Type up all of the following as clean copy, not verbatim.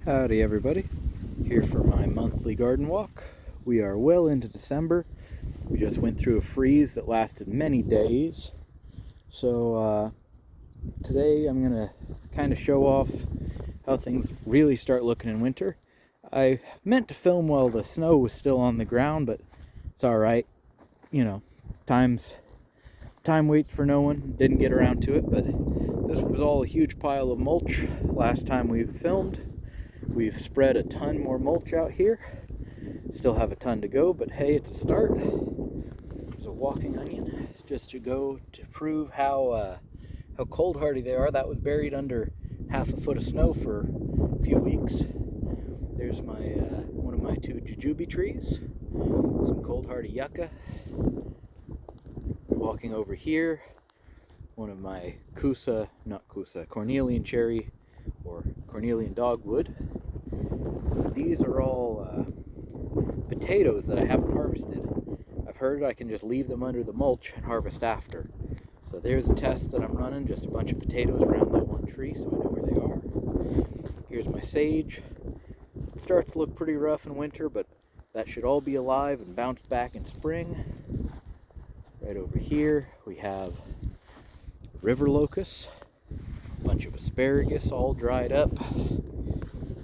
Howdy everybody, here for my monthly garden walk. We are well into December. We just went through a freeze that lasted many days. So today I'm going to kind of show off how things really start looking in winter. I meant to film while the snow was still on the ground, but it's alright. You know, time waits for no one. Didn't get around to it, but this was all a huge pile of mulch last time we filmed. We've spread a ton more mulch out here. Still have a ton to go, but hey, it's a start. There's a walking onion, just to go to prove how cold hardy they are. That was buried under half a foot of snow for a few weeks. There's my one of my two jujube trees, some cold hardy yucca. Walking over here, one of my cornelian cherry or cornelian dogwood. These are all potatoes that I haven't harvested. I've heard I can just leave them under the mulch and harvest after. So there's a test that I'm running, just a bunch of potatoes around that one tree so I know where they are. Here's my sage. It starts to look pretty rough in winter, but that should all be alive and bounce back in spring. Right over here we have river locust, a bunch of asparagus all dried up.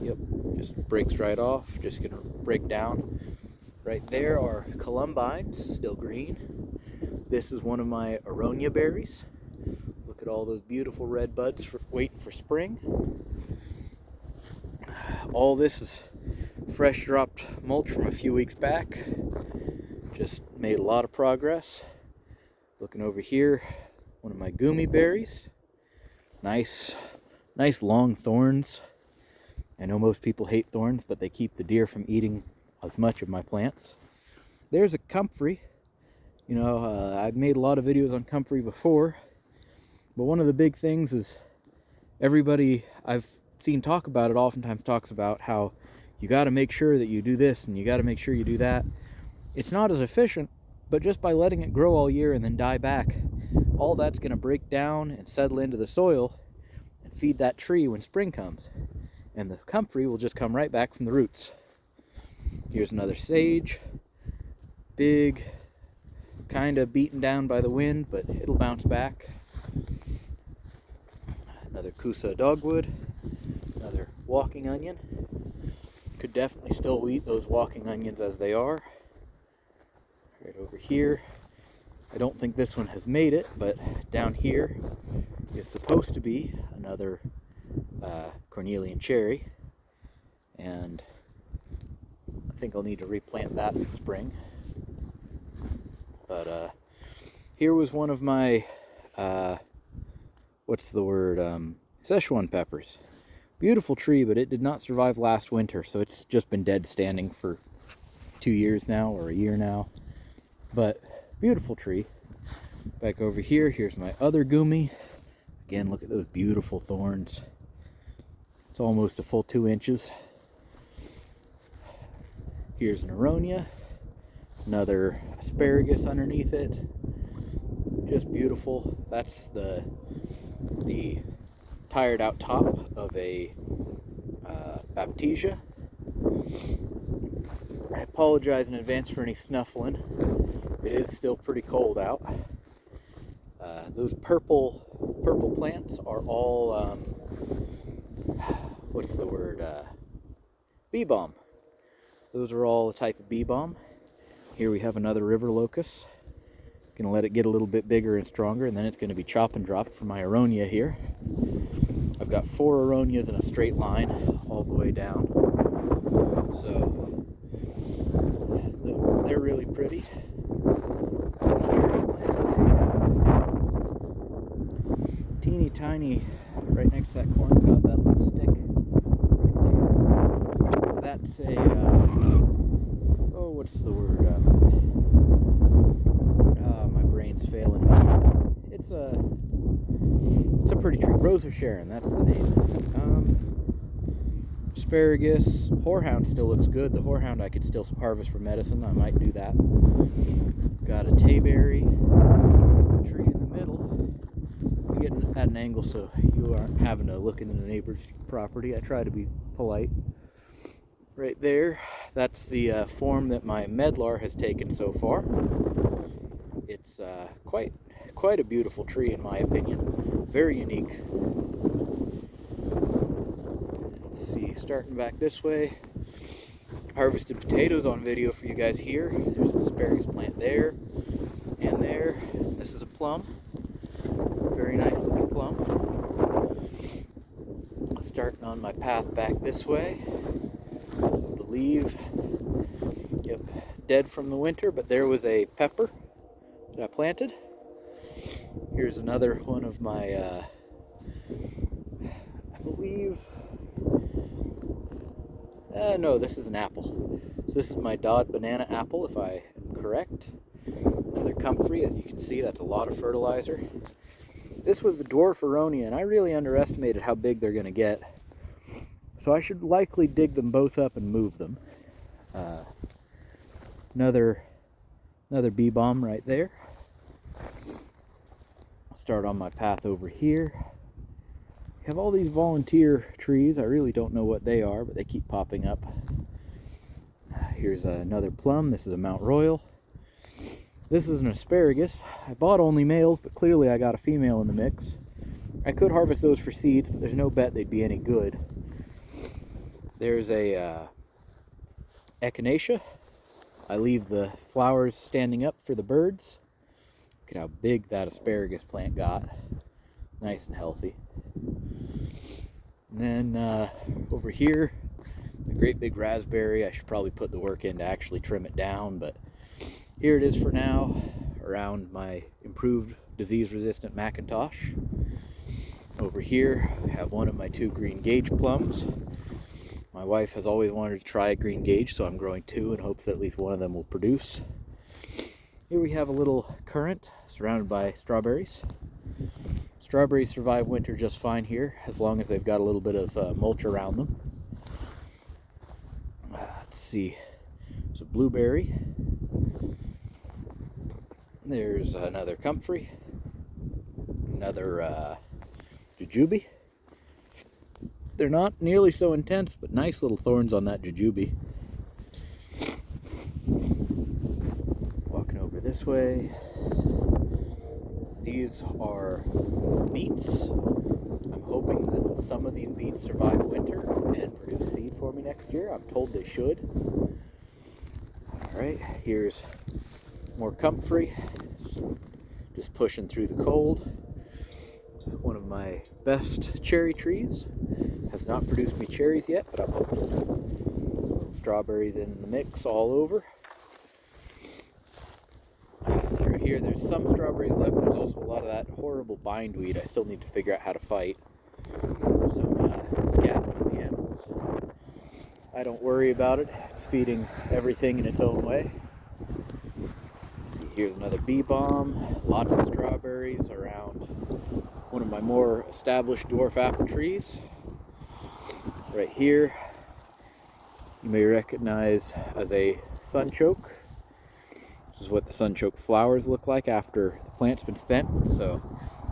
Yep, just breaks right off, just gonna break down. Right there are columbines, still green. This is one of my aronia berries. Look at all those beautiful red buds waiting for spring. All this is fresh dropped mulch from a few weeks back. Just made a lot of progress. Looking over here, one of my gummy berries. Nice long thorns. I know most people hate thorns, but they keep the deer from eating as much of my plants. There's a comfrey. You know, I've made a lot of videos on comfrey before, but one of the big things is everybody I've seen talk about it oftentimes talks about how you got to make sure that you do this and you got to make sure you do that. It's not as efficient, but just by letting it grow all year and then die back, all that's going to break down and settle into the soil and feed that tree when spring comes. And the comfrey will just come right back from the roots. Here's another sage. Big, kind of beaten down by the wind, but it'll bounce back. Another kusa dogwood. Another walking onion. Could definitely still eat those walking onions as they are. Right over here. I don't think this one has made it, but down here is supposed to be another cornelian cherry, and I think I'll need to replant that in spring. But here was one of my Szechuan peppers. Beautiful tree, but it did not survive last winter, so it's just been dead standing for 2 years now, or a year now. But beautiful tree. Back over here, here's my other gumi. Again, look at those beautiful thorns. It's almost a full 2 inches. Here's an aronia, another asparagus underneath it. Just beautiful. That's the tired out top of a baptisia. I apologize in advance for any snuffling. It is still pretty cold out. Those purple plants are all bee balm. Those are all a type of bee balm. Here we have another river locust. Gonna let it get a little bit bigger and stronger, and then it's gonna be chop and drop for my aronia here. I've got 4 aronias in a straight line all the way down. So they're really pretty. Teeny tiny, right next to that corn cob, that little stick right there. That's a, my brain's failing me. It's a pretty tree. Rose of Sharon, that's the name. Asparagus. Horehound still looks good. The horehound I could still harvest for medicine. I might do that. Got a tayberry. The tree in the middle. getting at an angle so you aren't having to look into the neighbor's property. I try to be polite. Right there, that's the form that my medlar has taken so far. It's quite a beautiful tree in my opinion. Very unique. Let's see, starting back this way. Harvested potatoes on video for you guys here. There's an asparagus plant there and there. This is a plum. Very nice looking plum. Starting on my path back this way. I believe, yep, dead from the winter, but there was a pepper that I planted. Here's another one of my, I believe, no, this is an apple. So this is my Dodd banana apple, if I am correct. Another comfrey, as you can see, that's a lot of fertilizer. This was the dwarf aronia, and I really underestimated how big they're going to get. So I should likely dig them both up and move them. Another bee balm right there. I'll start on my path over here. We have all these volunteer trees. I really don't know what they are, but they keep popping up. Here's another plum. This is a Mount Royal. This is an asparagus. I bought only males, but clearly I got a female in the mix. I could harvest those for seeds, but there's no bet they'd be any good. There's a echinacea. I leave the flowers standing up for the birds. Look at how big that asparagus plant got. Nice and healthy. And then over here, a great big raspberry. I should probably put the work in to actually trim it down, but here it is for now, around my improved disease-resistant Macintosh. Over here, I have one of my 2 green gage plums. My wife has always wanted to try a green gage, so I'm growing 2 in hopes that at least one of them will produce. Here we have a little currant surrounded by strawberries. Strawberries survive winter just fine here, as long as they've got a little bit of mulch around them. Let's see, there's a blueberry. There's another comfrey. Another jujube. They're not nearly so intense, but nice little thorns on that jujube. Walking over this way. These are beets. I'm hoping that some of these beets survive winter and produce seed for me next year. I'm told they should. Alright, here's more comfrey. Just pushing through the cold. One of my best cherry trees. Has not produced me cherries yet, but I'm hopeful. Strawberries in the mix all over. Through here, there's some strawberries left. There's also a lot of that horrible bindweed I still need to figure out how to fight. Some scat from the animals. I don't worry about it. It's feeding everything in its own way. Here's another bee balm. Lots of strawberries around one of my more established dwarf apple trees. Right here, you may recognize as a sunchoke. This is what the sunchoke flowers look like after the plant's been spent. So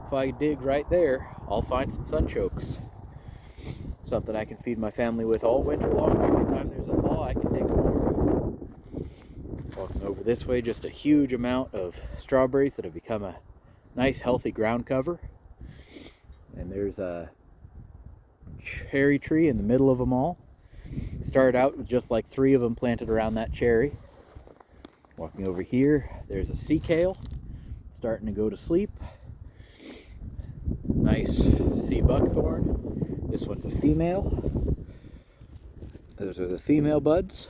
if I dig right there, I'll find some sunchokes. Something I can feed my family with all winter long. Every time there's a thaw, I can dig more. Walking over this way, just a huge amount of strawberries that have become a nice healthy ground cover. And there's a cherry tree in the middle of them all. Started out with just like 3 of them planted around that cherry. Walking over here, there's a sea kale starting to go to sleep. Nice sea buckthorn. This one's a female. Those are the female buds.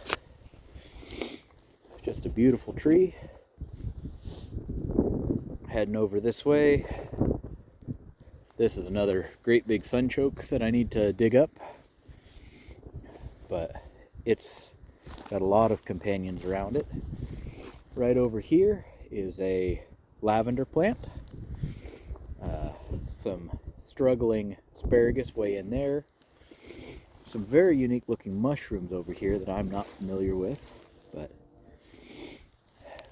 Just a beautiful tree. Heading over this way. This is another great big sunchoke that I need to dig up, but it's got a lot of companions around it. Right over here is a lavender plant. Some struggling asparagus way in there. Some very unique looking mushrooms over here that I'm not familiar with, but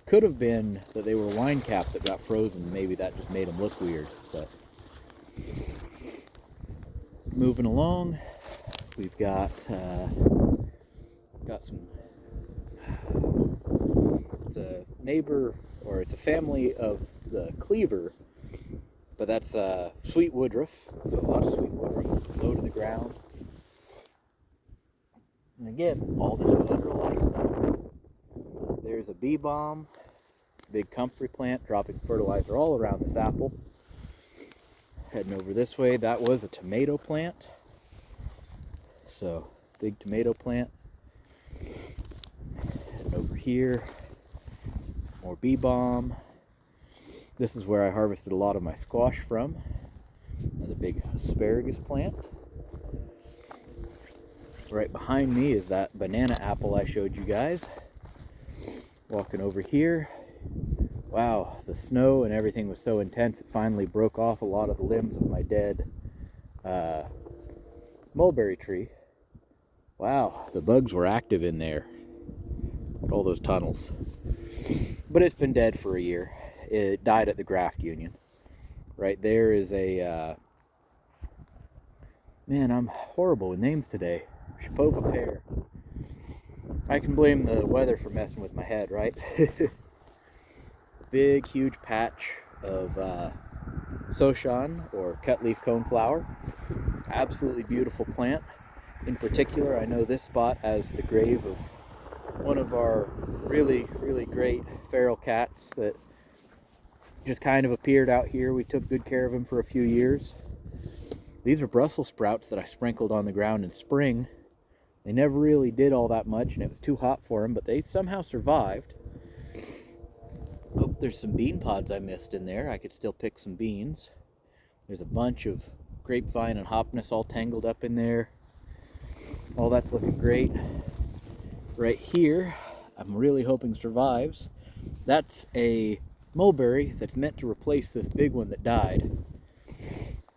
could have been that they were wine caps that got frozen. Maybe that just made them look weird, but Moving along, we've got some. It's a neighbor, or it's a family of the cleaver, but that's sweet woodruff. So a lot of sweet woodruff low to the ground. And again, all this is under light. There's a bee balm, big comfrey plant dropping fertilizer all around this apple. Heading over this way, that was a tomato plant. So, big tomato plant. Heading over here, more bee balm. This is where I harvested a lot of my squash from. Another big asparagus plant. Right behind me is that banana apple I showed you guys. Walking over here. Wow, the snow and everything was so intense, it finally broke off a lot of the limbs of my dead mulberry tree. Wow, the bugs were active in there. All those tunnels. But it's been dead for a year. It died at the graft union. Right there is a... man, I'm horrible with names today. Shipova pear. I can blame the weather for messing with my head, right? Big, huge patch of Soshan, or cut leaf coneflower. Absolutely beautiful plant. In particular, I know this spot as the grave of one of our really, really great feral cats that just kind of appeared out here. We took good care of him for a few years. These are Brussels sprouts that I sprinkled on the ground in spring. They never really did all that much, and it was too hot for them, but they somehow survived. Oh, there's some bean pods I missed in there. I could still pick some beans. There's a bunch of grapevine and hopness all tangled up in there. All that's looking great. Right here, I'm really hoping survives. That's a mulberry that's meant to replace this big one that died.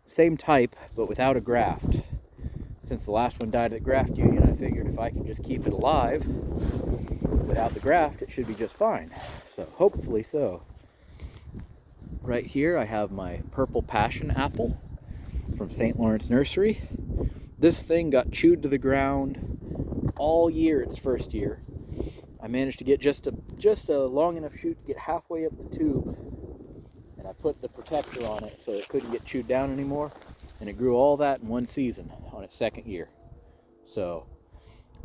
Same type, but without a graft. Since the last one died at the graft union, I figured if I can just keep it alive without the graft, it should be just fine. So hopefully so. Right here I have my purple passion apple from St. Lawrence Nursery. This thing got chewed to the ground all year its first year. I managed to get just a long enough shoot to get halfway up the tube, and I put the protector on it so it couldn't get chewed down anymore, and it grew all that in one season on its second year. So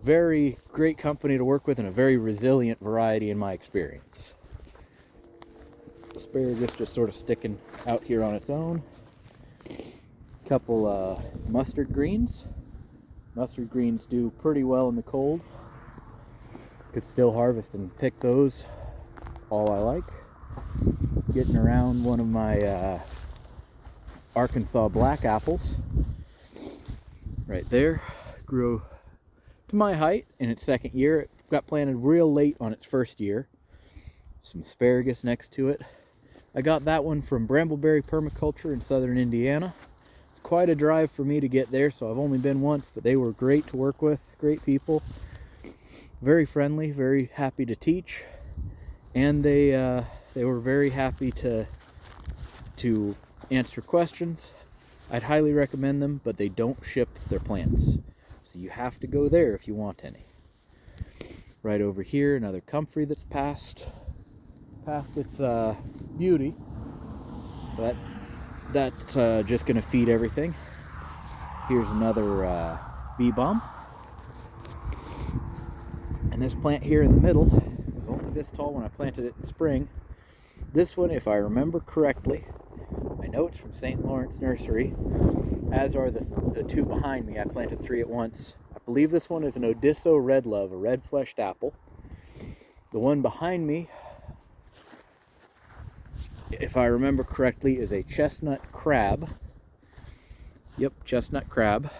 very great company to work with and a very resilient variety in my experience. Asparagus just sort of sticking out here on its own. Couple mustard greens. Mustard greens do pretty well in the cold. Could still harvest and pick those all I like. Getting around one of my Arkansas black apples. Right there. Grew to my height in its second year. It got planted real late on its first year. Some asparagus next to it. I got that one from Brambleberry Permaculture in southern Indiana. It's quite a drive for me to get there, so I've only been once, but they were great to work with, great people. Very friendly, very happy to teach, and they were very happy to answer questions. I'd highly recommend them, but they don't ship their plants, so you have to go there if you want any. Right over here, another comfrey that's past its beauty, but that's just going to feed everything. Here's another bee balm. And this plant here in the middle was only this tall when I planted it in spring. This one, if I remember correctly, I know it's from St. Lawrence Nursery, as are the two behind me. I planted three at once. I believe this one is an Odisso Red Love, a red-fleshed apple. The one behind me, if I remember correctly, is a chestnut crab. Yep, chestnut crab.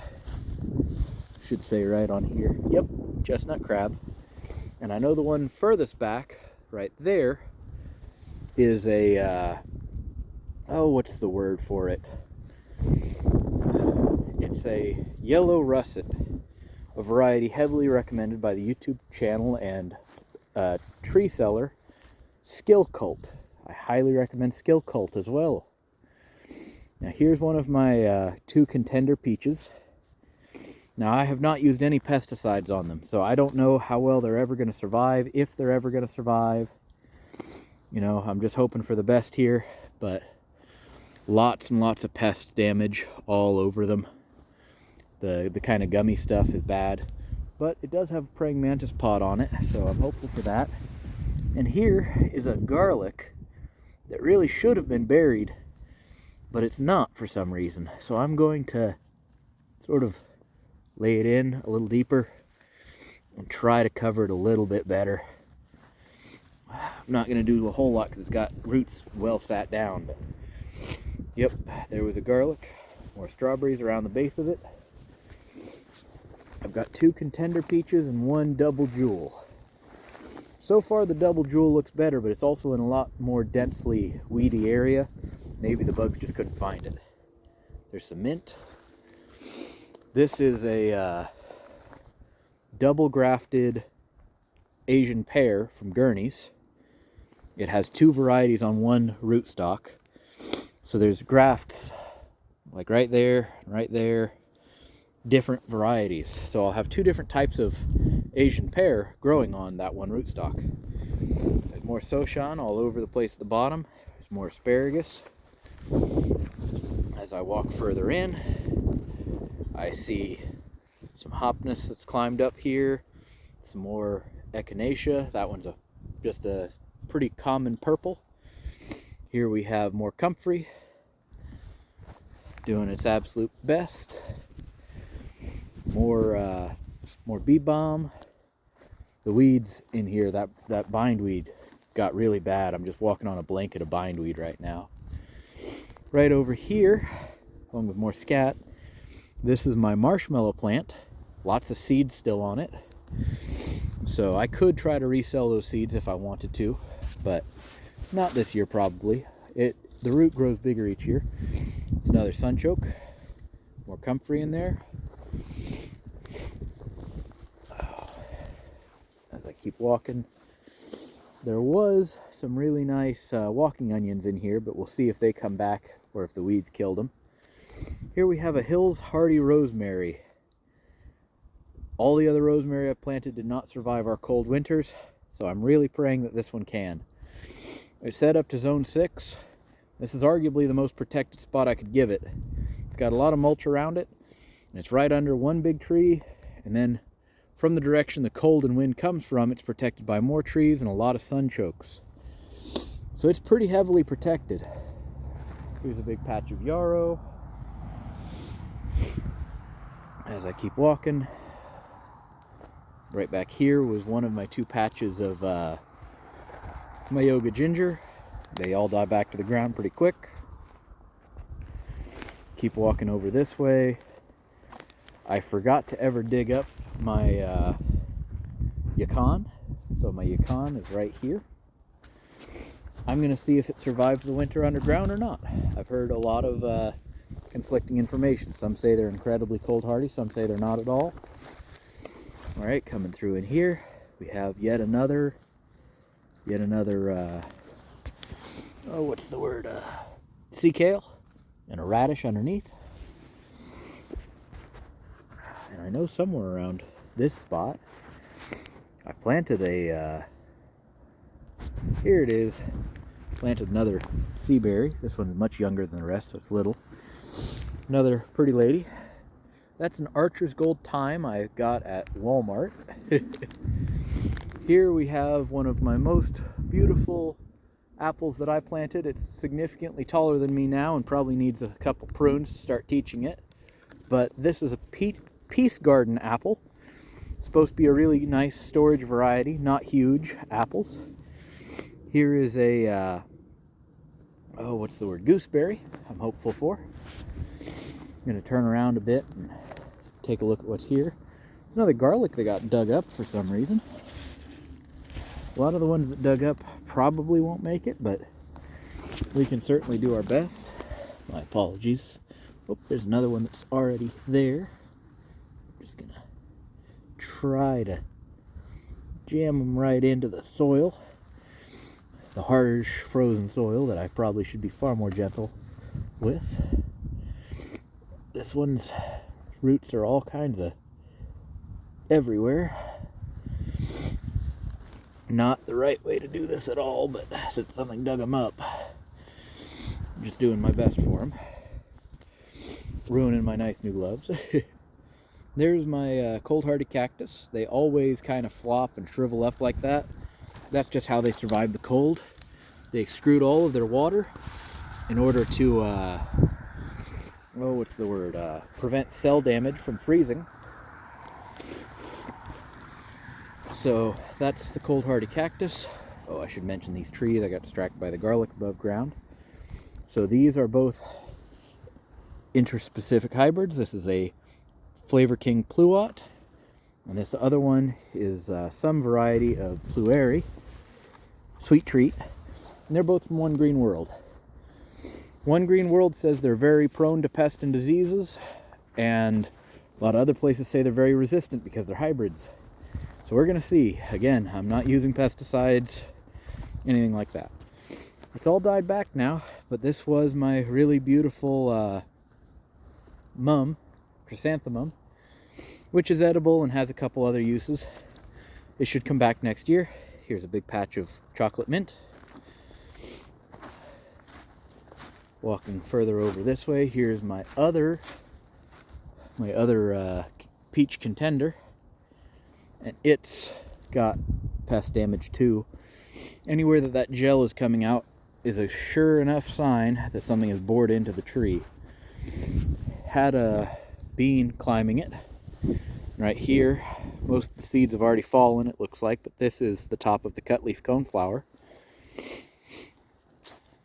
Should say right on here. Yep, chestnut crab. And I know the one furthest back, right there, is a, what's the word for it? It's a yellow russet, a variety heavily recommended by the YouTube channel and tree seller, Skill Cult. I highly recommend Skill Cult as well. Now here's one of my 2 contender peaches. Now I have not used any pesticides on them, so I don't know how well they're ever going to survive, if they're ever going to survive. You know, I'm just hoping for the best here, but lots and lots of pest damage all over them. The kind of gummy stuff is bad, but it does have a praying mantis pod on it, so I'm hopeful for that. And here is a garlic that really should have been buried, but it's not for some reason. So I'm going to sort of lay it in a little deeper and try to cover it a little bit better. I'm not going to do a whole lot because it's got roots well sat down, but yep, there was a garlic. More strawberries around the base of it. I've got 2 contender peaches and 1 double jewel. So far the double jewel looks better, but it's also in a lot more densely weedy area. Maybe the bugs just couldn't find it. There's some mint. This is a double grafted Asian pear from Gurney's. It has 2 varieties on 1 rootstock. So there's grafts like right there, different varieties. So I'll have 2 different types of Asian pear growing on that 1 rootstock. There's more Soshan all over the place at the bottom. There's more asparagus. As I walk further in, I see some hopness that's climbed up here. Some more echinacea. That one's just a pretty common purple. Here we have more comfrey doing its absolute best. More bee balm. The weeds in here, that bindweed got really bad. I'm just walking on a blanket of bindweed right now. Right over here, along with more scat, this is my marshmallow plant. Lots of seeds still on it. So I could try to resell those seeds if I wanted to, but not this year probably. The root grows bigger each year. It's another sunchoke. More comfrey in there. As I keep walking, there was some really nice walking onions in here, but we'll see if they come back or if the weeds killed them. Here we have a Hills Hardy rosemary. All the other rosemary I've planted did not survive our cold winters, so I'm really praying that this one can. It's set up to zone 6. This is arguably the most protected spot I could give it. It's got a lot of mulch around it, and it's right under one big tree, and then from the direction the cold and wind comes from, it's protected by more trees and a lot of sunchokes. So it's pretty heavily protected. Here's a big patch of yarrow. As I keep walking, right back here was one of my 2 patches of Mayoga ginger. They all die back to the ground pretty quick. Keep walking over this way. I forgot to ever dig up my yacon. So my yacon is right here. I'm going to see if it survives the winter underground or not. I've heard a lot of conflicting information. Some say they're incredibly cold hardy, some say they're not at all. Alright, coming through in here, we have yet another sea kale and a radish underneath. And I know somewhere around this spot I planted here it is, planted another sea berry. This one is much younger than the rest, so it's little. Another pretty lady. That's an Archer's Gold Thyme I got at Walmart. Here we have one of my most beautiful apples that I planted. It's significantly taller than me now and probably needs a couple prunes to start teaching it. But this is a Peace Garden apple. It's supposed to be a really nice storage variety, not huge apples. Here is a, gooseberry I'm hopeful for. I'm going to turn around a bit and take a look at what's here. It's another garlic that got dug up for some reason. A lot of the ones that dug up probably won't make it, but we can certainly do our best. My apologies. Oh, there's another one that's already there. I'm just going to try to jam them right into the soil. The harsh frozen soil that I probably should be far more gentle with. This one's roots are all kinds of everywhere. Not the right way to do this at all, but since something dug them up, I'm just doing my best for them. Ruining my nice new gloves. There's my cold hardy cactus. They always kind of flop and shrivel up like that. That's just how they survive the cold. They excrete all of their water in order to prevent cell damage from freezing. So that's the cold hardy cactus. Oh, I should mention these trees. I got distracted by the garlic above ground. So these are both interspecific hybrids. This is a Flavor King Pluot, and this other one is some variety of Plueri, Sweet Treat, and they're both from One Green World. One Green World says they're very prone to pests and diseases, and a lot of other places say they're very resistant because they're hybrids. So we're going to see. Again, I'm not using pesticides, anything like that. It's all died back now, but this was my really beautiful chrysanthemum, which is edible and has a couple other uses. It should come back next year. Here's a big patch of chocolate mint. Walking further over this way, here's my other peach contender, and it's got pest damage too. Anywhere that gel is coming out is a sure enough sign that something is bored into the tree. Had a bean climbing it right here. Most of the seeds have already fallen, it looks like, but this is the top of the cutleaf coneflower.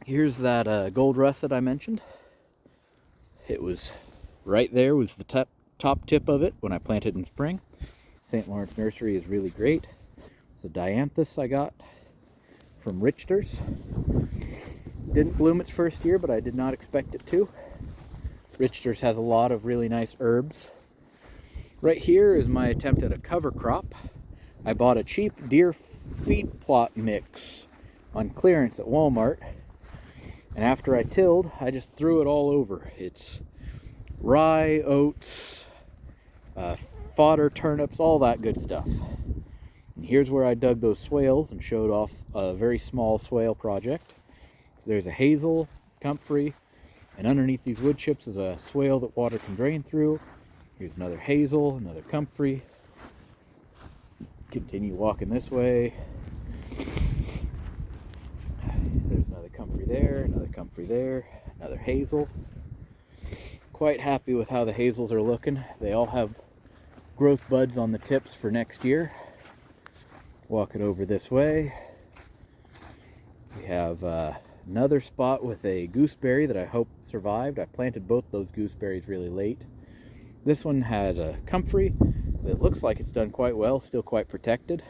Here's that gold rust that I mentioned. It was right there, was the top tip of it when I planted in spring. St. Lawrence Nursery is really great. It's a dianthus I got from Richter's. Didn't bloom its first year, but I did not expect it to. Richter's has a lot of really nice herbs. Right here is my attempt at a cover crop. I bought a cheap deer feed plot mix on clearance at Walmart, and after I tilled, I just threw it all over. It's rye, oats, fodder, turnips, all that good stuff. And here's where I dug those swales and showed off a very small swale project. So there's a hazel, comfrey, and underneath these wood chips is a swale that water can drain through. Here's another hazel, another comfrey. Continue walking this way. There's another comfrey there, another comfrey there, another hazel. Quite happy with how the hazels are looking. They all have growth buds on the tips for next year. Walking over this way. We have another spot with a gooseberry that I hope survived. I planted both those gooseberries really late. This one has a comfrey that looks like it's done quite well, still quite protected.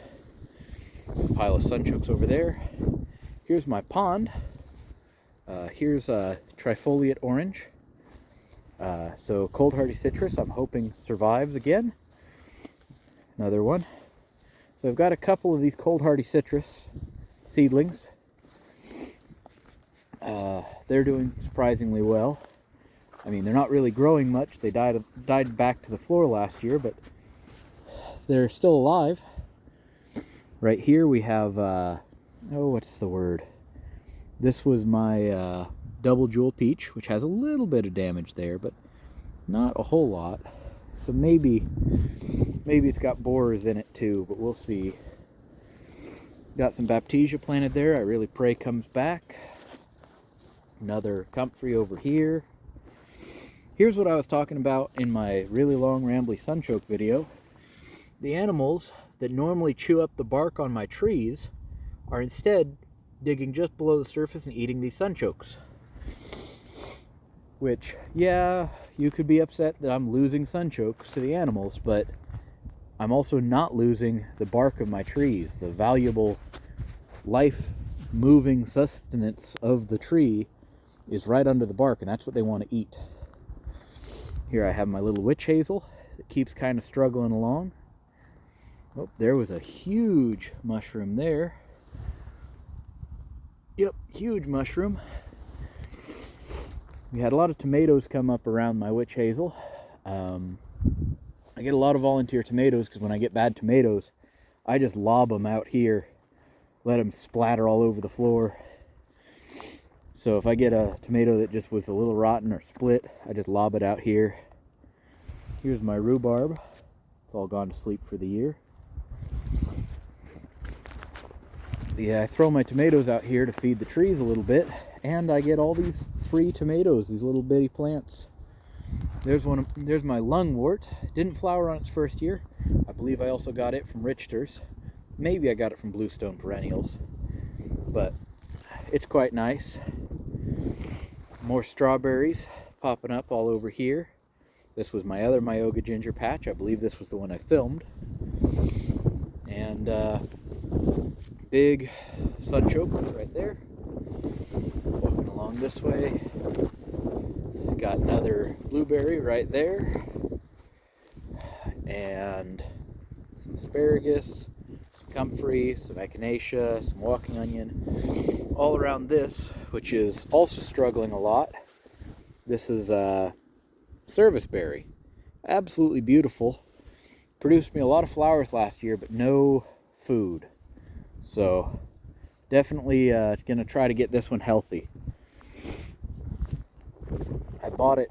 A pile of sunchokes over there. Here's my pond. Here's a trifoliate orange. So cold hardy citrus, I'm hoping survives again. Another one. So I've got a couple of these cold hardy citrus seedlings. They're doing surprisingly well. I mean, they're not really growing much. They died back to the floor last year, but they're still alive. Right here we have, what's the word? This was my double jewel peach, which has a little bit of damage there, but not a whole lot. So maybe it's got borers in it too, but we'll see. Got some baptisia planted there. I really pray comes back. Another comfrey over here. Here's what I was talking about in my really long rambly sunchoke video. The animals that normally chew up the bark on my trees are instead digging just below the surface and eating these sunchokes. Which, yeah, you could be upset that I'm losing sunchokes to the animals, but I'm also not losing the bark of my trees. The valuable life-moving sustenance of the tree is right under the bark, and that's what they want to eat. Here I have my little witch hazel that keeps kind of struggling along. Oh, there was a huge mushroom there. Yep, huge mushroom. We had a lot of tomatoes come up around my witch hazel. I get a lot of volunteer tomatoes because when I get bad tomatoes, I just lob them out here, let them splatter all over the floor. So if I get a tomato that just was a little rotten or split, I just lob it out here. Here's my rhubarb. It's all gone to sleep for the year. Yeah, I throw my tomatoes out here to feed the trees a little bit, and I get all these free tomatoes, these little bitty plants. There's my lungwort. Didn't flower on its first year. I believe I also got it from Richter's. Maybe I got it from Bluestone Perennials, but it's quite nice. More strawberries popping up all over here. This was my other Myoga ginger patch. I believe this was the one I filmed. And big sunchoke right there. Walking along this way. Got another blueberry right there. And some asparagus, some comfrey, some echinacea, some walking onion. All around this, which is also struggling a lot. This is a serviceberry. Absolutely beautiful. Produced me a lot of flowers last year, but no food. So definitely gonna try to get this one healthy. I bought it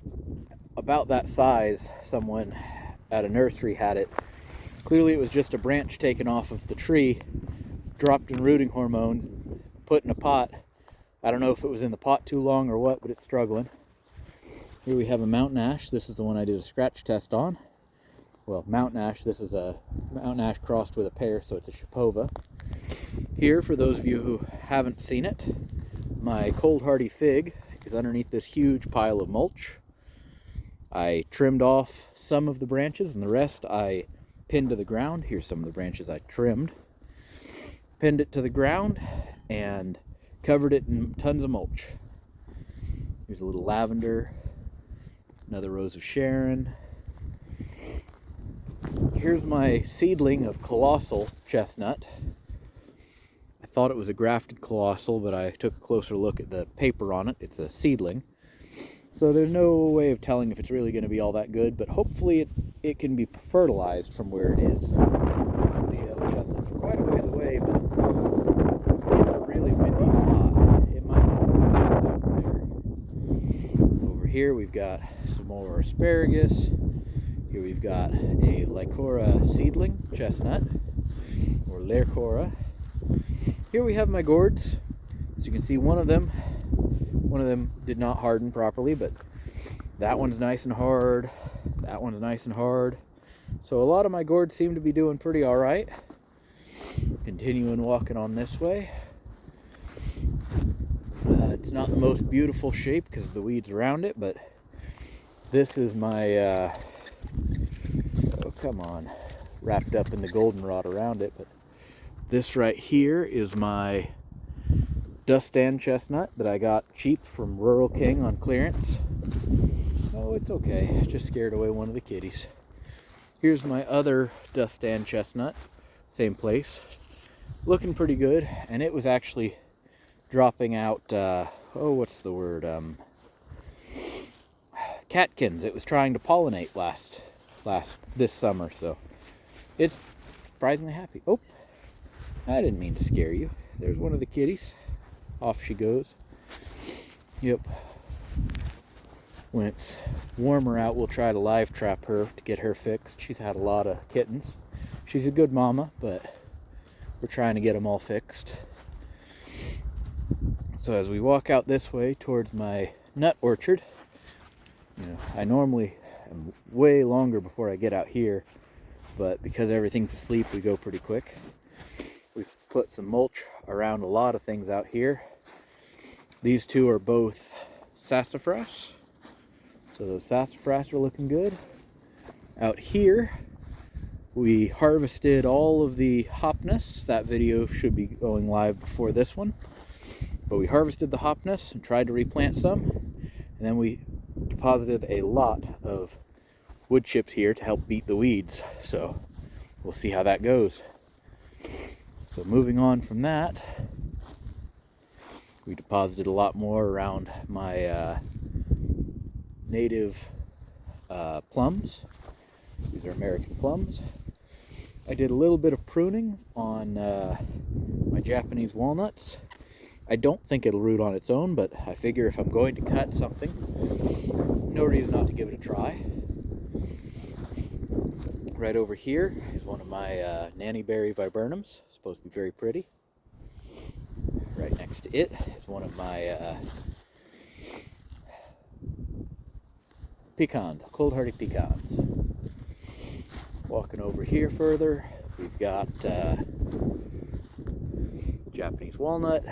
about that size. Someone at a nursery had it. Clearly it was just a branch taken off of the tree, dropped in rooting hormones, and put in a pot. I don't know if it was in the pot too long or what, but it's struggling. Here we have a mountain ash. This is the one I did a scratch test on. Well, mountain ash. This is a mountain ash crossed with a pear, so it's a Shapova. Here, for those of you who haven't seen it, my cold hardy fig is underneath this huge pile of mulch. I trimmed off some of the branches and the rest I pinned to the ground. Here's some of the branches I trimmed. Pinned it to the ground and covered it in tons of mulch. Here's a little lavender, another rose of Sharon. Here's my seedling of colossal chestnut. I thought it was a grafted colossal, but I took a closer look at the paper on it. It's a seedling. So there's no way of telling if it's really going to be all that good, but hopefully it can be fertilized from where it is. The other chestnuts are quite a ways away, but it's a really windy spot. It might get fertilized out there. Over here we've got some more asparagus. Here we've got a Lycora seedling chestnut, or Lycora. Here we have my gourds. As you can see, one of them did not harden properly, but that one's nice and hard. That one's nice and hard. So a lot of my gourds seem to be doing pretty all right. Continuing walking on this way. It's not the most beautiful shape because of the weeds around it, but this is my, oh come on, wrapped up in the goldenrod around it, but this right here is my Dustan chestnut that I got cheap from Rural King on clearance. Oh, it's okay. Just scared away one of the kitties. Here's my other Dustan chestnut. Same place. Looking pretty good. And it was actually dropping out, what's the word? Catkins. It was trying to pollinate this summer. So it's surprisingly happy. Oh, I didn't mean to scare you. There's one of the kitties. Off she goes. Yep. When it's warmer out, we'll try to live trap her to get her fixed. She's had a lot of kittens. She's a good mama, but we're trying to get them all fixed. So as we walk out this way towards my nut orchard, I normally am way longer before I get out here, but because everything's asleep, we go pretty quick. We've put some mulch around a lot of things out here. These two are both sassafras. So those sassafras are looking good. Out here, we harvested all of the hopness. That video should be going live before this one. But we harvested the hopness and tried to replant some. And then we deposited a lot of wood chips here to help beat the weeds. So we'll see how that goes. So moving on from that, we deposited a lot more around my native plums. These are American plums. I did a little bit of pruning on my Japanese walnuts. I don't think it'll root on its own, but I figure if I'm going to cut something, no reason not to give it a try. Right over here is one of my nannyberry viburnums. Supposed to be very pretty. Right next to it is one of my pecans, cold-hardy pecans. Walking over here further, we've got Japanese walnut.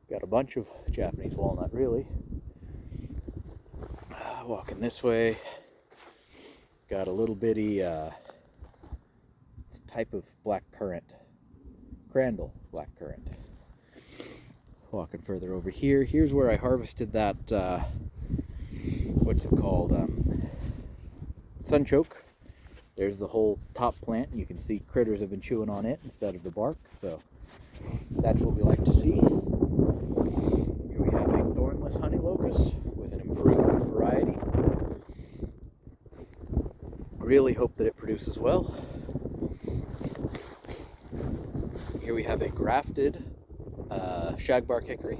Got a bunch of Japanese walnut, really. Walking this way, got a little bitty type of black currant, crandall black currant. Walking further over here, here's where I harvested that, what's it called, sunchoke. There's the whole top plant. You can see critters have been chewing on it instead of the bark, so that's what we like to see. Here we have a thornless honey locust with an improved variety. Really hope that it produces well. Here we have a grafted shagbark hickory.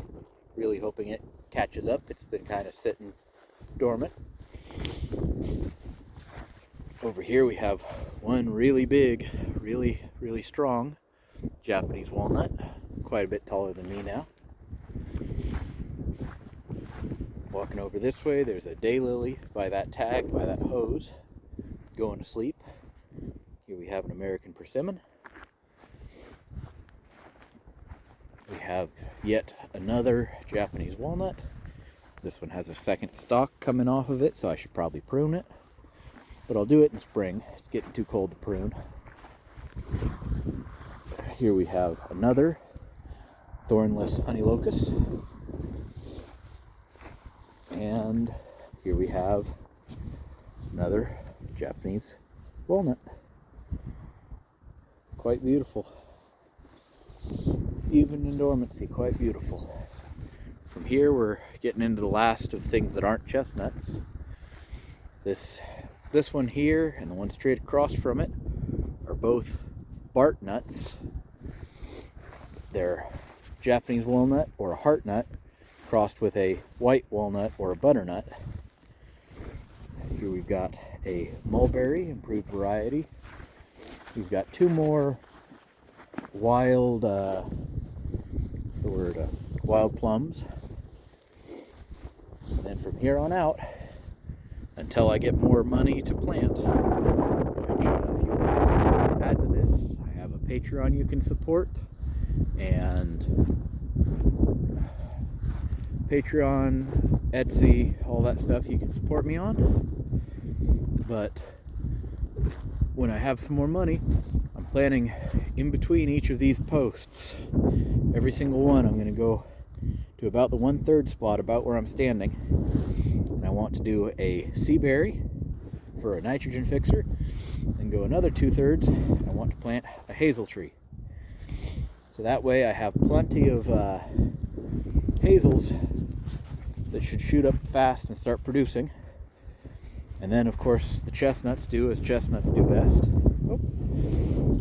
Really hoping it catches up. It's been kind of sitting dormant. Over here we have one really big, really strong Japanese walnut. Quite a bit taller than me now. Walking over this way, there's a daylily by that tag, by that hose, going to sleep. Here we have an American persimmon. We have yet another Japanese walnut. This one has a second stalk coming off of it, so I should probably prune it. But I'll do it in spring. It's getting too cold to prune. Here we have another thornless honey locust. And here we have another Japanese walnut. Quite beautiful. Even in dormancy, quite beautiful. From here we're getting into the last of things that aren't chestnuts. This one here and the one straight across from it are both Bart nuts. They're Japanese walnut or a heart nut crossed with a white walnut or a butternut. Here we've got a mulberry, improved variety. We've got two more wild, what's the word, wild plums. And then from here on out, until I get more money to plant. Which, if you want to add to this, I have a Patreon you can support, and Patreon, Etsy, all that stuff you can support me on. But when I have some more money, I'm planning in between each of these posts, every single one, I'm going to go to about the 1/3 spot, about where I'm standing. I want to do a sea berry for a nitrogen fixer, and go another 2/3. I want to plant a hazel tree. So that way I have plenty of hazels that should shoot up fast and start producing. And then of course the chestnuts do as chestnuts do best. Oh,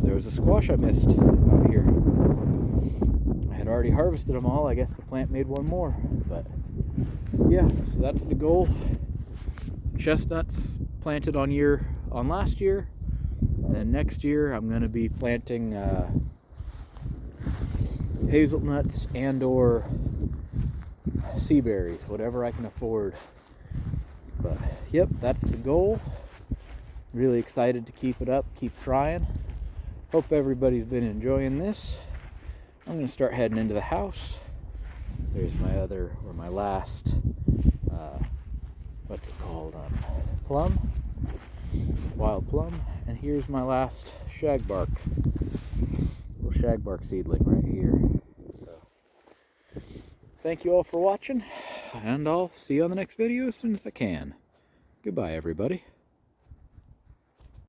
there was a squash I missed out here. I had already harvested them all. I guess the plant made one more, but yeah, so that's the goal. Chestnuts planted on last year. Then next year I'm going to be planting hazelnuts and or sea berries, whatever I can afford. But yep, that's the goal. Really excited to keep it up, keep trying. Hope everybody's been enjoying this. I'm going to start heading into the house. There's my last, what's it called, plum, wild plum, and here's my last shagbark, little shagbark seedling right here. So, thank you all for watching, and I'll see you on the next video as soon as I can. Goodbye, everybody.